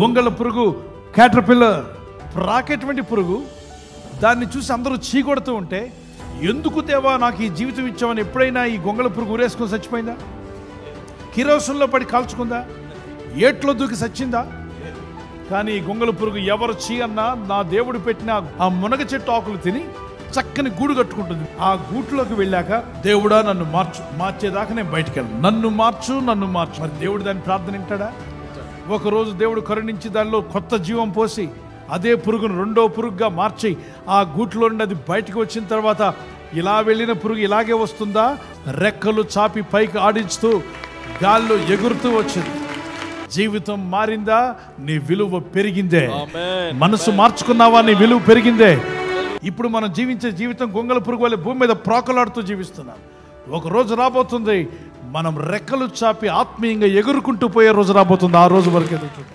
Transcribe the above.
గొంగళ పురుగు, క్యాటర్పిల్లర్, రాకేటువంటి పురుగు. దాన్ని చూసి అందరూ చీకొడుతూ ఉంటే, ఎందుకు దేవా నాకు ఈ జీవితం ఇచ్చామని ఎప్పుడైనా ఈ గొంగళ పురుగు ఊరేసుకొని చచ్చిపోయిందా? కిరోసంలో పడి కాల్చుకుందా? ఏట్లో దూకి చచ్చిందా? కానీ ఈ గొంగళ పురుగు ఎవరు చీ అన్నా నా దేవుడు పెట్టిన ఆ మునగ చెట్టు ఆకులు తిని చక్కని గూడు కట్టుకుంటుంది. ఆ గూట్లోకి వెళ్ళాక, దేవుడా నన్ను మార్చు, మార్చేదాకా నేను బయటికి వెళ్ళను, నన్ను మార్చు, నన్ను మార్చు. మరి దేవుడు దాని ప్రార్థన వింటాడా? ఒకరోజు దేవుడు కరుణించి దానిలో కొత్త జీవం పోసి అదే పురుగును రెండో పురుగుగా మార్చి ఆ గూట్లో నుండి అది బయటకు వచ్చిన తర్వాత, ఇలా వెళ్ళిన పురుగు ఇలాగే వస్తుందా? రెక్కలు చాపి పైకి ఆడించుతూ గాల్లో ఎగురుతూ వచ్చింది. జీవితం మారిందా? నీ విలువ పెరిగిందే. మనసు మార్చుకున్నావా? నీ విలువ పెరిగిందే. ఇప్పుడు మనం జీవించే జీవితం గొంగళ పురుగు వల్ల భూమి మీద ప్రాకులాడుతూ జీవిస్తున్నాం. ఒక రోజు రాబోతుంది మనం రెక్కలు చాపి ఆత్మీయంగా ఎగురుకుంటూ పోయే రోజు రాబోతుంది. ఆ రోజు వరకు ఎదుగుతుంది.